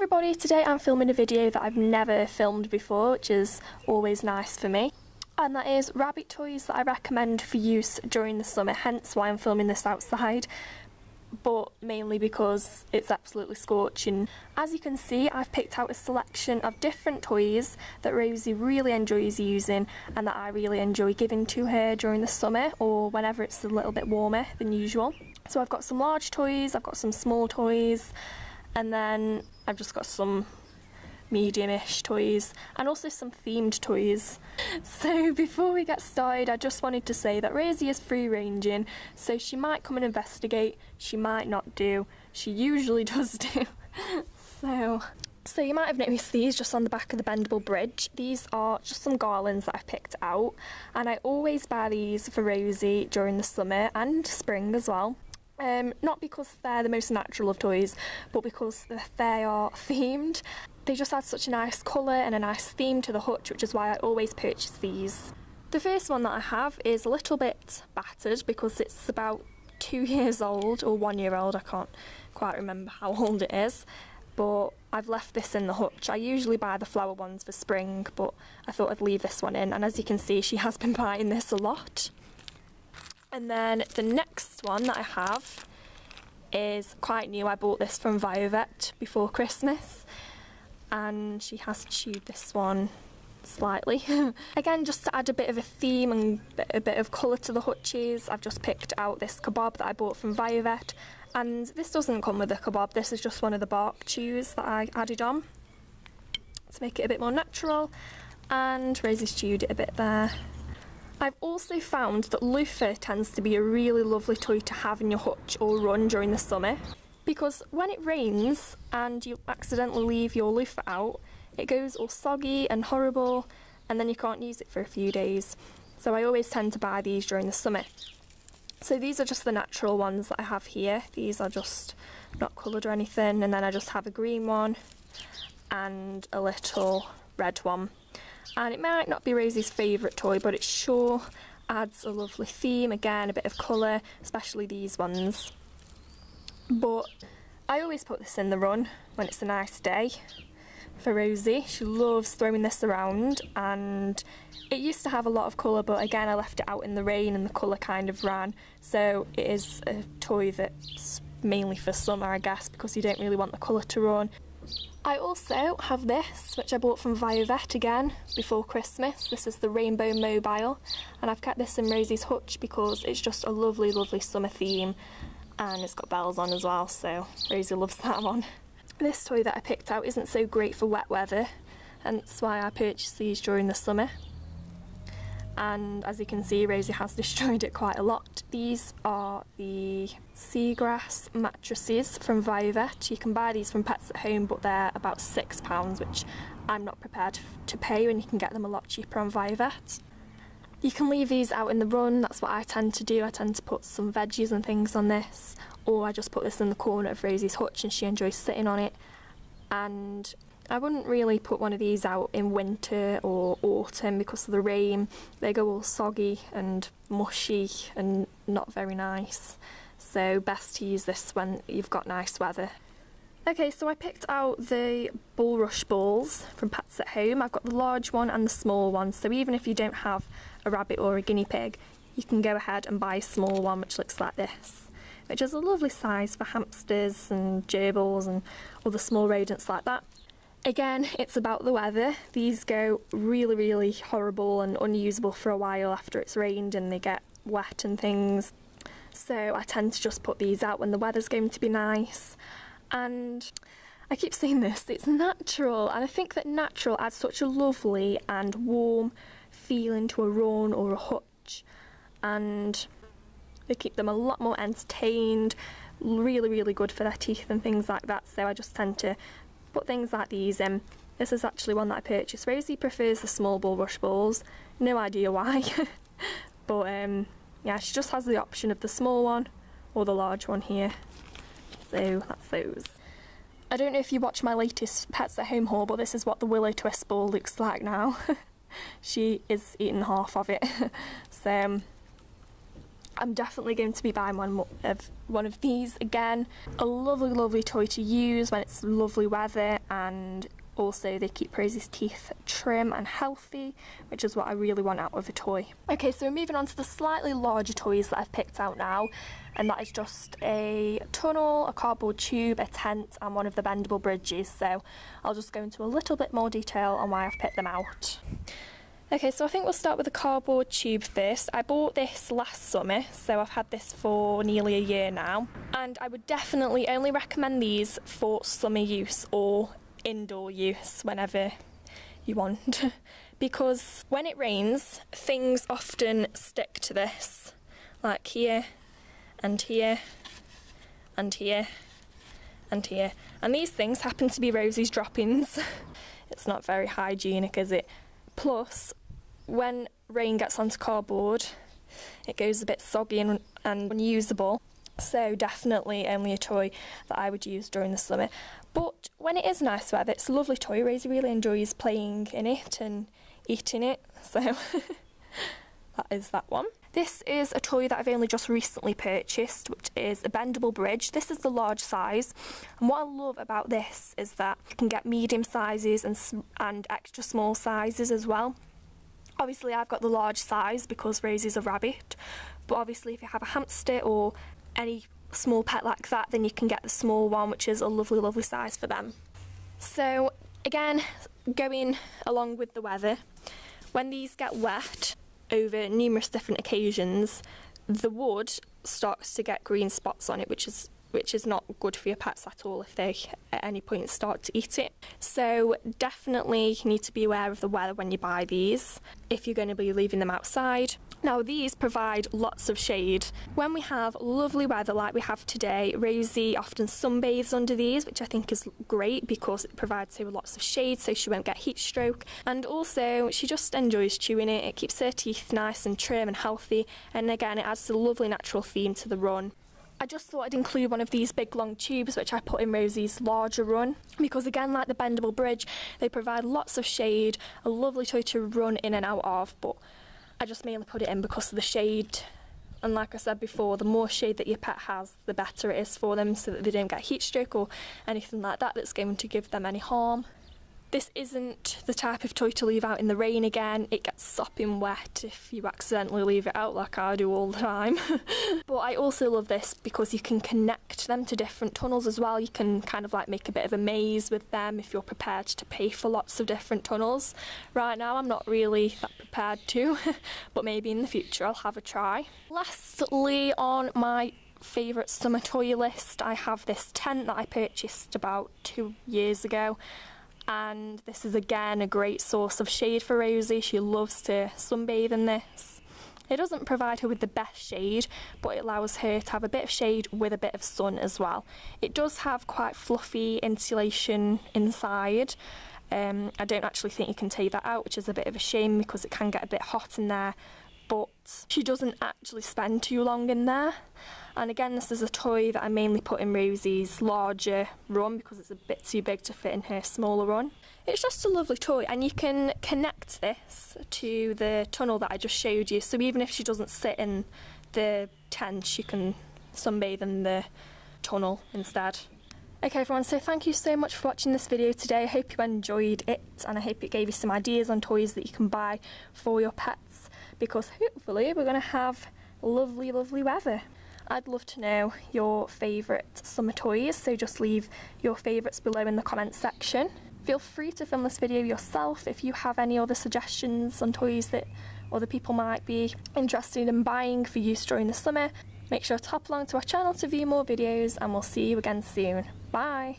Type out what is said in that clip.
everybody, today I'm filming a video that I've never filmed before, which is always nice for me. And that is rabbit toys that I recommend for use during the summer, hence why I'm filming this outside. But mainly because it's absolutely scorching. As you can see, I've picked out a selection of different toys that Rosie really enjoys using and that I really enjoy giving to her during the summer or whenever it's a little bit warmer than usual. So I've got some large toys, I've got some small toys, and then I've just got some medium-ish toys and also some themed toys. So before we get started, I just wanted to say that Rosie is free-ranging, so she might come and investigate, she might not do, she usually does do. So you might have noticed these just on the back of the bendable bridge. These are just some garlands that I've picked out, and I always buy these for Rosie during the summer and spring as well. Not because they're the most natural of toys, but because they are themed. They just add such a nice colour and a nice theme to the hutch, which is why I always purchase these. The first one that I have is a little bit battered because it's about 2 years old, or 1 year old, I can't quite remember how old it is. But I've left this in the hutch. I usually buy the flower ones for spring, but I thought I'd leave this one in, and as you can see, she has been buying this a lot. And then the next one that I have is quite new. I bought this from Violet before Christmas, and she has chewed this one slightly. Again, just to add a bit of a theme and a bit of colour to the hutches, I've just picked out this kebab that I bought from Violet, and this doesn't come with a kebab, this is just one of the bark chews that I added on to make it a bit more natural, and Rosie's chewed it a bit there. I've also found that loofah tends to be a really lovely toy to have in your hutch or run during the summer, because when it rains and you accidentally leave your loofah out, it goes all soggy and horrible, and then you can't use it for a few days. So I always tend to buy these during the summer. So these are just the natural ones that I have here. These are just not coloured or anything, and then I just have a green one and a little red one. And it might not be Rosie's favourite toy, but it sure adds a lovely theme, again a bit of colour, especially these ones. But I always put this in the run when it's a nice day for Rosie. She loves throwing this around, and it used to have a lot of colour, but again I left it out in the rain and the colour kind of ran, so it is a toy that's mainly for summer, I guess, because you don't really want the colour to run. I also have this, which I bought from Violet again before Christmas. This is the Rainbow Mobile, and I've kept this in Rosie's hutch because it's just a lovely, lovely summer theme, and it's got bells on as well, so Rosie loves that one. This toy that I picked out isn't so great for wet weather, and that's why I purchased these during the summer. And as you can see, Rosie has destroyed it quite a lot. These are the seagrass mattresses from Violet. You can buy these from Pets at Home, but they're about £6, which I'm not prepared to pay when you can get them a lot cheaper on Violet. You can leave these out in the run, that's what I tend to do. I tend to put some veggies and things on this, or I just put this in the corner of Rosie's hutch and she enjoys sitting on it. And I wouldn't really put one of these out in winter or autumn because of the rain. They go all soggy and mushy and not very nice. So best to use this when you've got nice weather. Okay, so I picked out the bulrush balls from Pets at Home. I've got the large one and the small one, so even if you don't have a rabbit or a guinea pig, you can go ahead and buy a small one which looks like this, which is a lovely size for hamsters and gerbils and other small rodents like that. Again, it's about the weather. These go really, really horrible and unusable for a while after it's rained and they get wet and things. So I tend to just put these out when the weather's going to be nice. And I keep saying this, it's natural, and I think that natural adds such a lovely and warm feeling to a run or a hutch, and they keep them a lot more entertained, really, really good for their teeth and things like that. So I just tend to put things like these in. This is actually one that I purchased. Rosie prefers the small bulrush balls, no idea why. But yeah, she just has the option of the small one or the large one here. So that's those. I don't know if you watch my latest Pets at Home haul, but this is what the Willow Twist ball looks like now. She is eating half of it. So I'm definitely going to be buying one of these again. A lovely toy to use when it's lovely weather, and also they keep Rosie's teeth trim and healthy, which is what I really want out of a toy. Okay, so we're moving on to the slightly larger toys that I've picked out now, and that is just a tunnel, a cardboard tube, a tent, and one of the bendable bridges. So I'll just go into a little bit more detail on why I've picked them out. Okay, so I think we'll start with the cardboard tube first. I bought this last summer, so I've had this for nearly a year now, and I would definitely only recommend these for summer use or indoor use whenever you want, because when it rains things often stick to this, like here and here and here and here, and these things happen to be Rosie's droppings. It's not very hygienic, is it? Plus, when rain gets onto cardboard it goes a bit soggy and unusable, so definitely only a toy that I would use during the summer. But when it is nice weather, it's a lovely toy. Rosie really enjoys playing in it and eating it, so that is that one. This is a toy that I've only just recently purchased, which is a bendable bridge. This is the large size, and what I love about this is that you can get medium sizes and extra small sizes as well. Obviously I've got the large size because Rosie's a rabbit, but obviously if you have a hamster or any small pet like that, then you can get the small one, which is a lovely size for them. So again, going along with the weather, when these get wet over numerous different occasions, the wood starts to get green spots on it, which is not good for your pets at all if they at any point start to eat it. So definitely you need to be aware of the weather when you buy these, if you're going to be leaving them outside. Now these provide lots of shade. When we have lovely weather like we have today, Rosie often sunbathes under these, which I think is great because it provides her with lots of shade so she won't get heat stroke, and also she just enjoys chewing it. It keeps her teeth nice and trim and healthy, and again it adds a lovely natural theme to the run. I just thought I'd include one of these big long tubes which I put in Rosie's larger run, because again, like the bendable bridge, they provide lots of shade, a lovely toy to run in and out of, but I just mainly put it in because of the shade. And like I said before, the more shade that your pet has, the better it is for them, so that they don't get heat stroke or anything like that that's going to give them any harm. This isn't the type of toy to leave out in the rain again. It gets sopping wet if you accidentally leave it out like I do all the time. But I also love this because you can connect them to different tunnels as well. You can kind of like make a bit of a maze with them if you're prepared to pay for lots of different tunnels. Right now I'm not really that prepared to, but maybe in the future I'll have a try. Lastly, on my favourite summer toy list, I have this tent that I purchased about 2 years ago. And this is again a great source of shade for Rosie. She loves to sunbathe in this. It doesn't provide her with the best shade, but it allows her to have a bit of shade with a bit of sun as well. It does have quite fluffy insulation inside. I don't actually think you can take that out, which is a bit of a shame because it can get a bit hot in there, but she doesn't actually spend too long in there. And again, this is a toy that I mainly put in Rosie's larger run because it's a bit too big to fit in her smaller run. It's just a lovely toy, and you can connect this to the tunnel that I just showed you, so even if she doesn't sit in the tent, she can sunbathe in the tunnel instead. Okay everyone, so thank you so much for watching this video today. I hope you enjoyed it, and I hope it gave you some ideas on toys that you can buy for your pets, because hopefully we're going to have lovely weather. I'd love to know your favourite summer toys, so just leave your favourites below in the comments section. Feel free to film this video yourself if you have any other suggestions on toys that other people might be interested in buying for use during the summer. Make sure to hop along to our channel to view more videos, and we'll see you again soon. Bye!